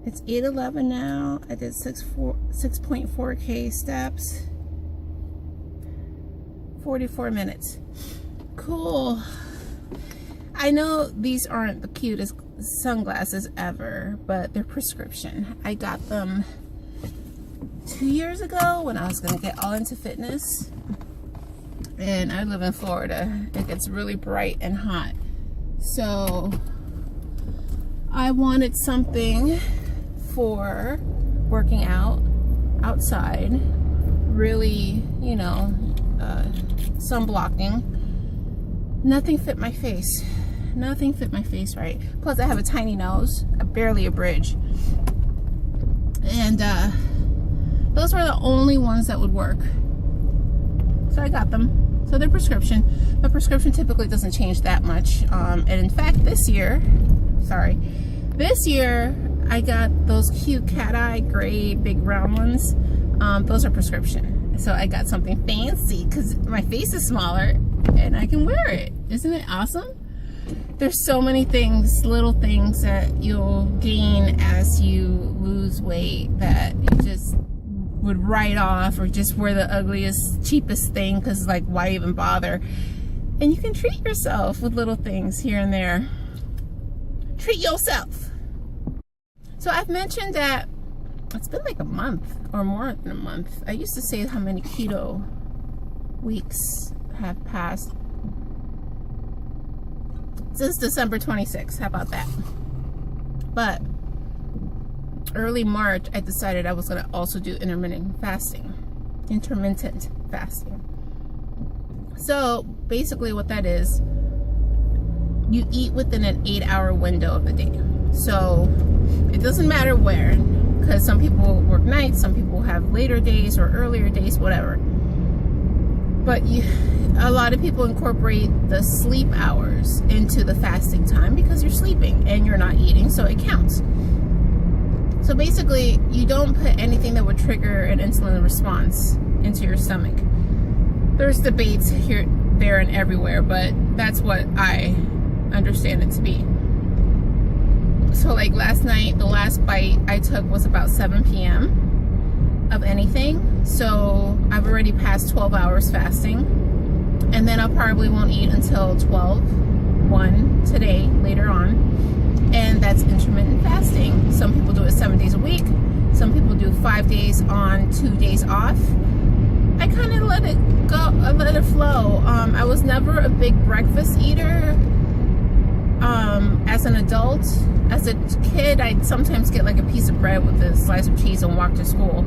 It's 8:11 now. I did 6.4K steps. 44 minutes. Cool. I know these aren't the cutest sunglasses ever, but they're prescription. I got them 2 years ago when I was going to get all into fitness. And I live in Florida. It gets really bright and hot. So I wanted something for working out outside. Really, you know, sun blocking. Nothing fit my face. Nothing fit my face right. Plus I have a tiny nose, barely a bridge. And those were the only ones that would work. So I got them. So they're prescription. But prescription typically doesn't change that much. And in fact, this year I got those cute cat eye gray big round ones. Those are prescription. So I got something fancy because my face is smaller and I can wear it. Isn't it awesome? There's so many things, little things that you'll gain as you lose weight that you just would write off, or just wear the ugliest, cheapest thing because, like, why even bother? And you can treat yourself with little things here and there. Treat yourself. So I've mentioned that it's been like a month or more than a month. I used to say how many keto weeks have passed. Since December 26th, how about that? But early March, I decided I was going to also do intermittent fasting. So basically what that is, you eat within an 8-hour window of the day. So it doesn't matter where, because some people work nights, some people have later days or earlier days, whatever. But a lot of people incorporate the sleep hours into the fasting time because you're sleeping and you're not eating, so it counts. So basically, you don't put anything that would trigger an insulin response into your stomach. There's debates here, there, and everywhere, but that's what I understand it to be. So like last night, the last bite I took was about 7 p.m. of anything. So I've already passed 12 hours fasting. And then I probably won't eat until 1 today, later on. And that's intermittent fasting. Some people do it 7 days a week. Some people do 5 days on, 2 days off. I kind of let it go, I let it flow. I was never a big breakfast eater as an adult. As a kid, I'd sometimes get like a piece of bread with a slice of cheese and walk to school.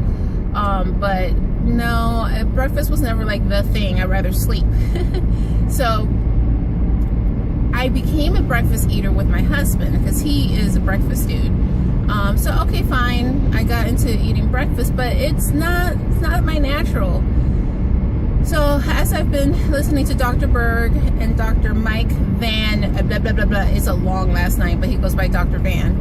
But no, breakfast was never like the thing. I'd rather sleep. So I became a breakfast eater with my husband because he is a breakfast dude. So okay, fine. I got into eating breakfast, but it's not my natural. So as I've been listening to Dr. Berg and Dr. Mike Van, blah, blah, blah, blah, it's a long last name, but he goes by Dr. Van.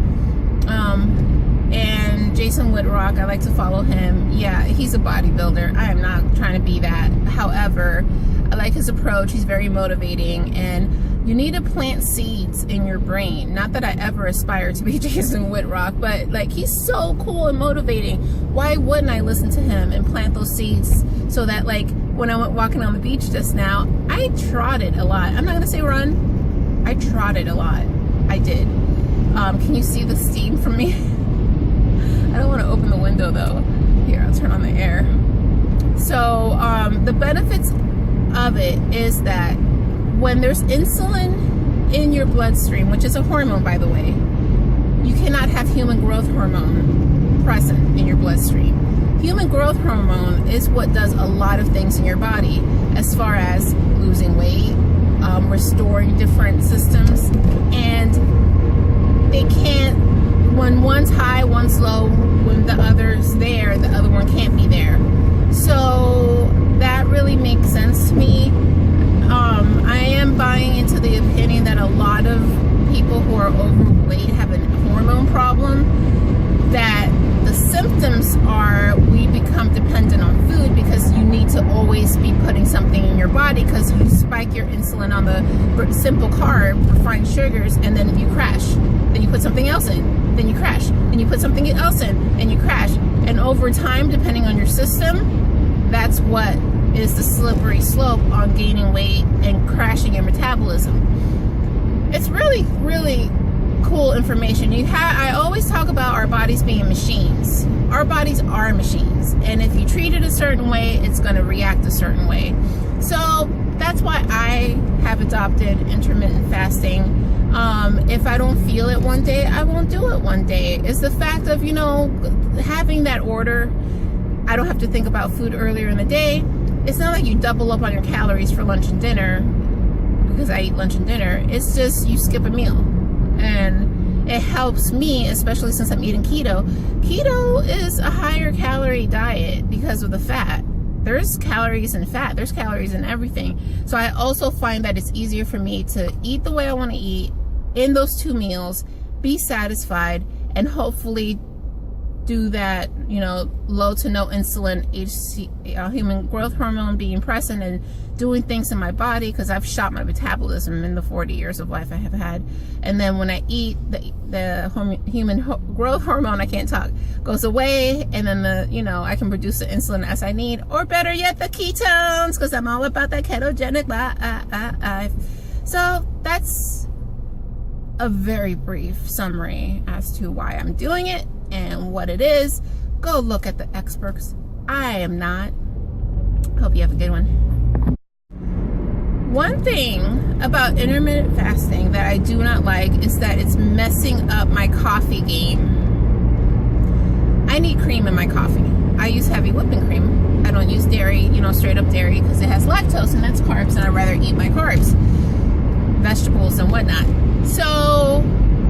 And Jason Whitrock, I like to follow him. Yeah, he's a bodybuilder. I am not trying to be that. However, I like his approach. He's very motivating, and you need to plant seeds in your brain. Not that I ever aspire to be Jason Whitrock, but like, he's so cool and motivating. Why wouldn't I listen to him and plant those seeds so that, like, when I went walking on the beach just now, I trotted a lot. I'm not gonna say run. I trotted a lot. I did. Can you see the steam from me? I don't want to open the window though. Here, I'll turn on the air. So the benefits of it is that when there's insulin in your bloodstream, which is a hormone, by the way, you cannot have human growth hormone present in your bloodstream. Human growth hormone is what does a lot of things in your body as far as losing weight, restoring different systems, and they can't, when one's high, one's low, when the other's there, the other one can't be there. So that really makes sense to me. I am buying into the opinion that a lot of people who are overweight have a hormone problem, that the symptoms are we become dependent on food because you need to always be putting something in your body because you spike spike your insulin on the simple carb, refined sugars, and then you crash. Then you put something else in, then you crash. Then you put something else in, and you crash. And over time, depending on your system, that's what is the slippery slope on gaining weight and crashing your metabolism. It's really, really cool information. I always talk about our bodies being machines. Our bodies are machines, and if you treat it a certain way, it's going to react a certain way. So that's why I have adopted intermittent fasting. If I don't feel it one day, I won't do it one day. It's the fact of, you know, having that order. I don't have to think about food earlier in the day. It's not like you double up on your calories for lunch and dinner, because I eat lunch and dinner. It's just you skip a meal. And it helps me, especially since I'm eating keto. Keto is a higher calorie diet because of the fat. There's calories in fat. There's calories in everything. So I also find that it's easier for me to eat the way I want to eat in those 2 meals, be satisfied, and hopefully do that, you know, low to no insulin human growth hormone being present and doing things in my body, because I've shot my metabolism in the 40 years of life I have had. And then when I eat, the human growth hormone, I can't talk, goes away, and then I can produce the insulin as I need, or better yet, the ketones, because I'm all about that ketogenic life. So that's a very brief summary as to why I'm doing it and what it is. Go look at the experts. I am not. Hope you have a good one. One thing about intermittent fasting that I do not like is that it's messing up my coffee game. I need cream in my coffee. I use heavy whipping cream. I don't use dairy, straight up dairy, because it has lactose and that's carbs, and I'd rather eat my carbs, vegetables and whatnot. So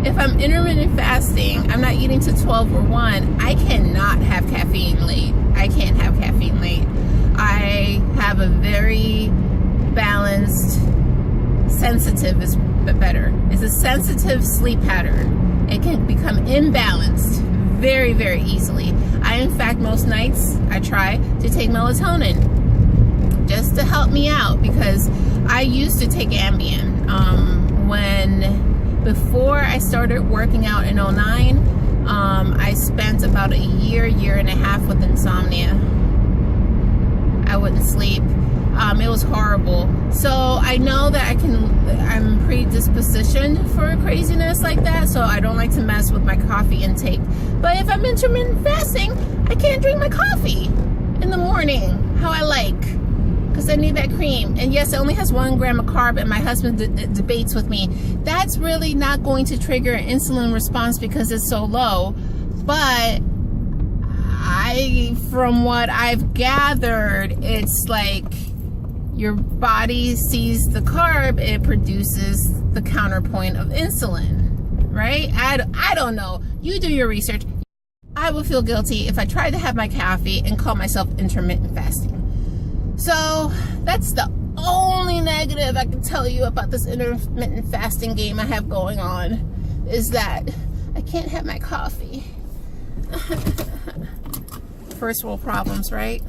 if I'm intermittent fasting, I'm not eating to 12 or 1, I cannot have caffeine late. I can't have caffeine late. I have a very balanced, sensitive is better. It's a sensitive sleep pattern. It can become imbalanced very, very easily. In fact, most nights I try to take melatonin just to help me out, because I used to take Ambien before I started working out in 2009. I spent about a year and a half with insomnia. I wouldn't sleep. It was horrible. So I know that I'm predispositioned for craziness like that, so I don't like to mess with my coffee intake. But if I'm intermittent fasting, I can't drink my coffee in the morning how I like, because I need that cream. And yes, it only has 1 gram of carb, and my husband debates with me. That's really not going to trigger an insulin response because it's so low. But from what I've gathered, it's like your body sees the carb, it produces the counterpoint of insulin, right? I don't know. You do your research. I would feel guilty if I tried to have my coffee and call myself intermittent fasting. So that's the only negative I can tell you about this intermittent fasting game I have going on, is that I can't have my coffee. First world problems, right?